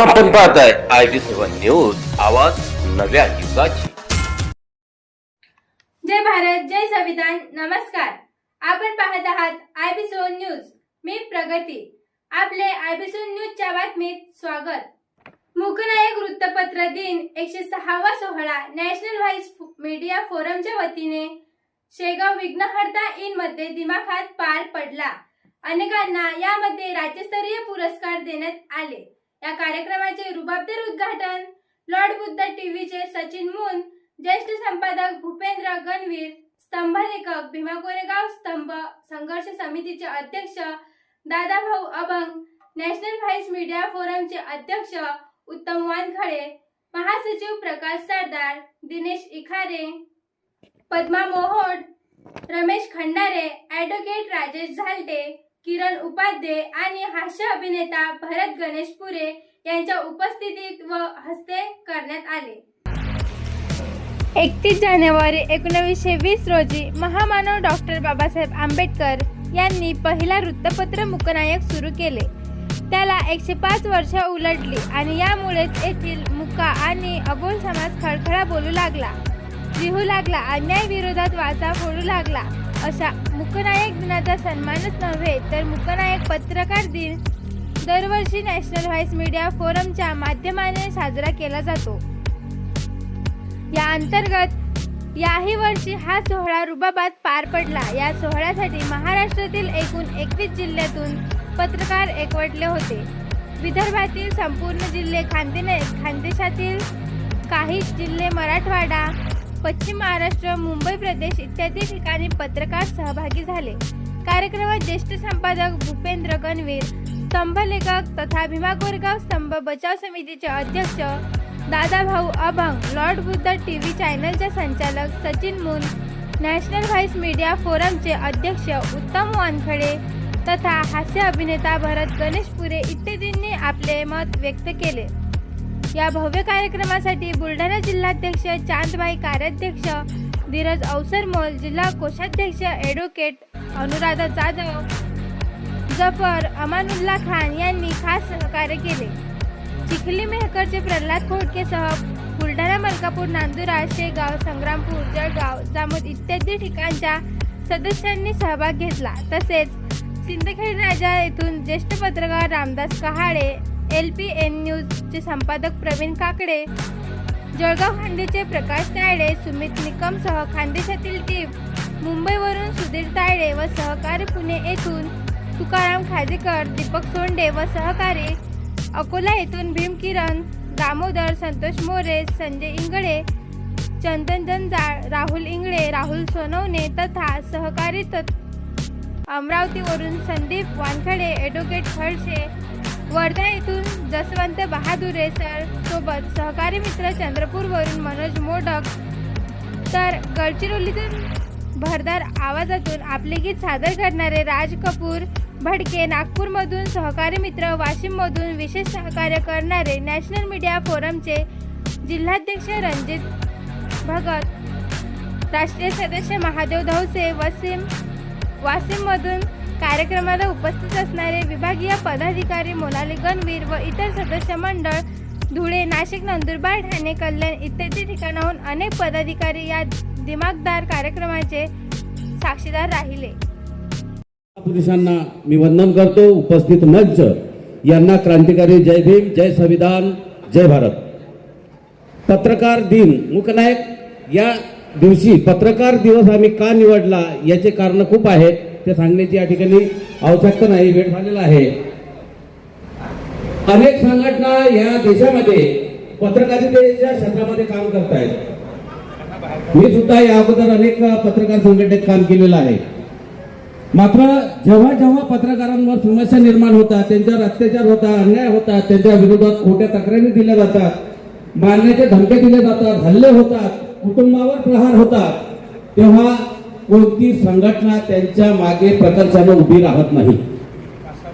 आपण पाहताय IB7 news, आवाज नव्या युगाची। जय भारत, जय संविधान। नमस्कार, आपण पाहत आहात IB7 न्यूज। मी प्रगती। आपले IB7 न्यूजच्या बातमीत स्वागत। मूकनायक वृत्तपत्र दिन 106वा सोहळा नॅशनल व्हॉइस मीडिया फोरमच्या वतीने शेगाव विघ्नहर्ता इन मध्ये दिमाखात पार पडला। अनेकांना यामध्ये राज्यस्तरीय पुरस्कार देण्यात आले। या कार्यक्रमाचे रुबाबदार उद्घाटन लॉर्ड बुद्ध टीव्हीचे सचिन मून, ज्येष्ठ संपादक भूपेंद्र गणवीर, स्तंभलेखक भीमा कोरेगाव स्तंभ संघर्ष समितीचे अध्यक्ष दादाभाऊ अभंग, नॅशनल व्हॉइस मीडिया फोरमचे अध्यक्ष उत्तम वानखडे, महासचिव प्रकाश सरदार, दिनेश इखारे, पद्मा मोहोड, रमेश खंडारे, ॲडव्होकेट राजेश झालटे, किरण उपाध्ये आणि हास्य अभिनेता भरत गणेशपुरे यांच्या उपस्थितीत व हस्ते करण्यात आले। 31 जानेवारी 1920 रोजी महामानव डॉक्टर बाबासाहेब आंबेडकर यांनी पहिला वृत्तपत्र मूकनायक सुरू केले। त्याला 105 वर्ष उलटली आणि यामुळेच येथील मुका आणि अबोल समाज खळखळा बोलू लागला, लिहू लागला, अन्याय विरोधात वाचा फोडू लागला। अशा मूकनायक दिनाचा सन्मानच नव्हे तर मूकनायक पत्रकार दिन दरवर्षी नॅशनल व्हॉइस मीडिया फोरमच्या माध्यमाने साजरा केला जातो। या अंतर्गत याही वर्षी हा सोहळा रुबाबात पार पडला। या सोहळ्यासाठी महाराष्ट्रातील एकूण 21 जिल्ह्यातून पत्रकार एकवटले होते। विदर्भातील संपूर्ण जिल्हे, खानदेशातील काही जिल्हे, मराठवाडा, पश्चिम महाराष्ट्र, मुंबई प्रदेश इत्यादी ठिकाणी पत्रकार सहभागी झाले। कार्यक्रमात ज्येष्ठ संपादक भूपेंद्र गणवीर, स्तंभलेखक तथा भीमा कोरेगाव स्तंभ बचाव समितीचे अध्यक्ष दादाभाऊ अभंग, लॉर्ड बुद्ध टीव्ही चॅनलचे संचालक Sachin Moon, national voice media फोरमचे अध्यक्ष उत्तम वानखडे तथा हास्य अभिनेता भरत गणेशपुरे इत्यादींनी आपले मत व्यक्त केले। या भव्य कार्यक्रमासाठी बुलढाणा जिल्हाध्यक्ष चांदबाई, कार्याध्यक्ष धीरज अवसरमोल, जिल्हा कोषाध्यक्ष ॲडव्होकेट अनुराधा जाधव, जफर अमानुल्ला खान यांनी खास सहकार्य केले। चिखली मेहकरचे प्रल्हाद खोडकेसह बुलढाणा, मलकापूर, नांदुरा, शेगाव, संग्रामपूर, जळगाव, जामोद इत्यादी ठिकाणच्या सदस्यांनी सहभाग घेतला। तसेच सिंदखेड राजा येथून ज्येष्ठ पत्रकार रामदास कहाळे, LPN न्यूजचे संपादक प्रवीण काकडे, जळगाव खांदेचे प्रकाश तायडे, सुमित निकमसह खानदेशातील टीम, मुंबईवरून सुधीर तायडे व सहकारी, पुणे येथून तुकाराम खाजेकर, दीपक सोंडे व सहकारी, अकोला येथून भीमकिरण दामोदर, संतोष मोरे, संजय इंगळे, चंदन जंजाळ, राहुल इंगळे, राहुल सोनवणे तथा सहकारी, अमरावतीवरून संदीप वानखडे, ॲडव्होकेट खडसे, वर्धा येथून जसवंत बहादुरे सर सोबत सहकारी मित्र, चंद्रपूरवरून मनोज मोडक, तर गडचिरोलीतून भरदार आवाजातून आपले गीत सादर करणारे राज कपूर भडके, नागपूरमधून सहकारी मित्र, वाशिममधून विशेष सहकार्य करणारे नॅशनल मीडिया फोरमचे जिल्हाध्यक्ष रणजित भगत, राष्ट्रीय सदस्य महादेव धवसे, वाशिममधून कार्यक्रमाला उपस्थित असणारे विभागीय पदाधिकारी मोनाली गणवीर व इतर सदस्य मंडळ, धुळे, नाशिक, नंदुरबार, ठाणे, कल्याण इत्यादी ठिकाणाहून अनेक पदाधिकारी या दिमागदार कार्यक्रमाचे साक्षीदार राहिले। पुरुषांना मी वंदन करतो। उपस्थित मंच यांना क्रांतिकारी जय भीम, जय संविधान, जय भारत। पत्रकार दिन मूकनायक या दिवशी पत्रकार दिवस आम्ही का निवडला याचे कारण खूप आहेत, ते सांगण्याची या ठिकाणी आवश्यकता नाही, वेळ झालेला आहे। अनेक संघटना या देशामध्ये पत्रकारितेच्या क्षेत्रामध्ये काम करत आहेत। मी सुद्धा या अगोदर अनेक पत्रकार संघटनेत काम केलेलं आहे। मात्र जेव्हा जेव्हा पत्रकारांवर समस्या निर्माण होतात, त्यांच्यावर अत्याचार होतात, अन्याय होतात, त्यांच्या विरोधात खोट्या तक्रारी दिल्या जातात, मारण्याचे धमके दिले जातात, हल्ले होतात, कुटुंबावर प्रहार होतात, तेव्हा कोणती संघटना त्यांच्या मागे प्रकर्षाने उभी राहत नाही।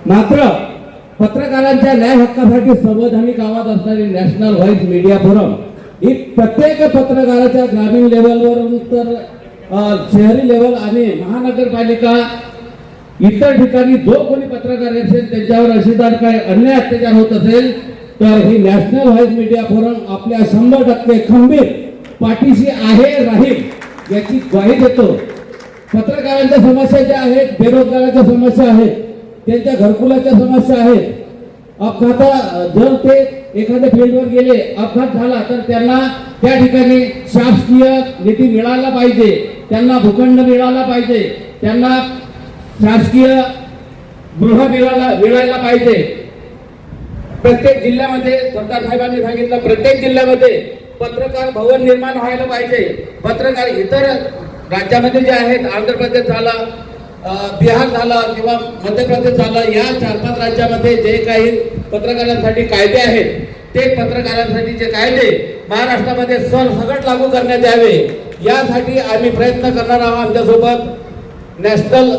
मात्र पत्रकारांच्या न्याय हक्कासाठी संवैधानिक आवाज असणारी नॅशनल व्हॉइस मीडिया फोरम ही प्रत्येक पत्रकाराच्या ग्रामीण लेवलवरून तर शहरी लेवल आणि महानगरपालिका इतर ठिकाणी जो कोणी पत्रकार असेल त्यांच्यावर अशीदार काय अन्याय अत्याचार होत असेल तर ही नॅशनल व्हॉइस मीडिया फोरम आपल्या 100% खंबीर पाठीशी आहे राहील याची ग्वाही देतो. पत्रकारांच्या समस्या ज्या आहेत, बेरोजगाराच्या समस्या आहेत, त्यांच्या घरकुलाच्या समस्या आहेत, अपघात जर ते एखाद्या फील्डवर गेले, अपघात झाला तर त्यांना त्या ठिकाणी शासकीय निधी मिळाला पाहिजे, त्यांना भूखंड मिळाला पाहिजे, त्यांना शासकीय गृह मिळायला पाहिजे. प्रत्येक जिल्ह्यामध्ये सरदार साहेबांनी सांगितलं, प्रत्येक जिल्ह्यामध्ये पत्रकार भवन निर्माण व्हायला पाहिजे. पत्रकार इतर राज्यामध्ये जे आहेत, आंध्र प्रदेश झाला, बिहार झालं किंवा मध्य प्रदेश झालं, या 4-5 राज्यामध्ये जे काही पत्रकारांसाठी कायदे आहेत, ते पत्रकारांसाठीचे कायदे महाराष्ट्रामध्ये सरसकट लागू करण्यात यावे, यासाठी आम्ही प्रयत्न करणार आहोत. आमच्यासोबत नॅशनल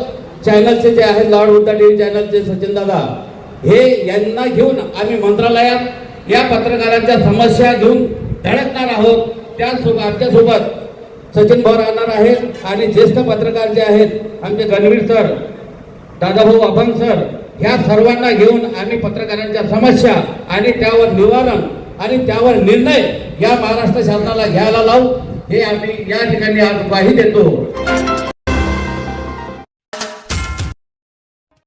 चॅनलचे जे आहेत, लॉर्ड हुड्डा टीव्ही चॅनलचे सचिन दादा, हे यांना घेऊन आम्ही मंत्रालयात या पत्रकारांच्या समस्या घेऊन धडकणार आहोत. त्याचसोबत आमच्यासोबत सचिन भाऊ राहणार आहेत आणि ज्येष्ठ पत्रकार जे आहेत आमचे गणवीर सर, दादाभाऊ अभंग सर, ह्या सर्वांना घेऊन आम्ही पत्रकारांच्या समस्या आणि त्यावर निवारण आणि त्यावर निर्णय या महाराष्ट्र शासनाला घ्यायला लावू, हे आम्ही या ठिकाणी आज ग्वाही देतो.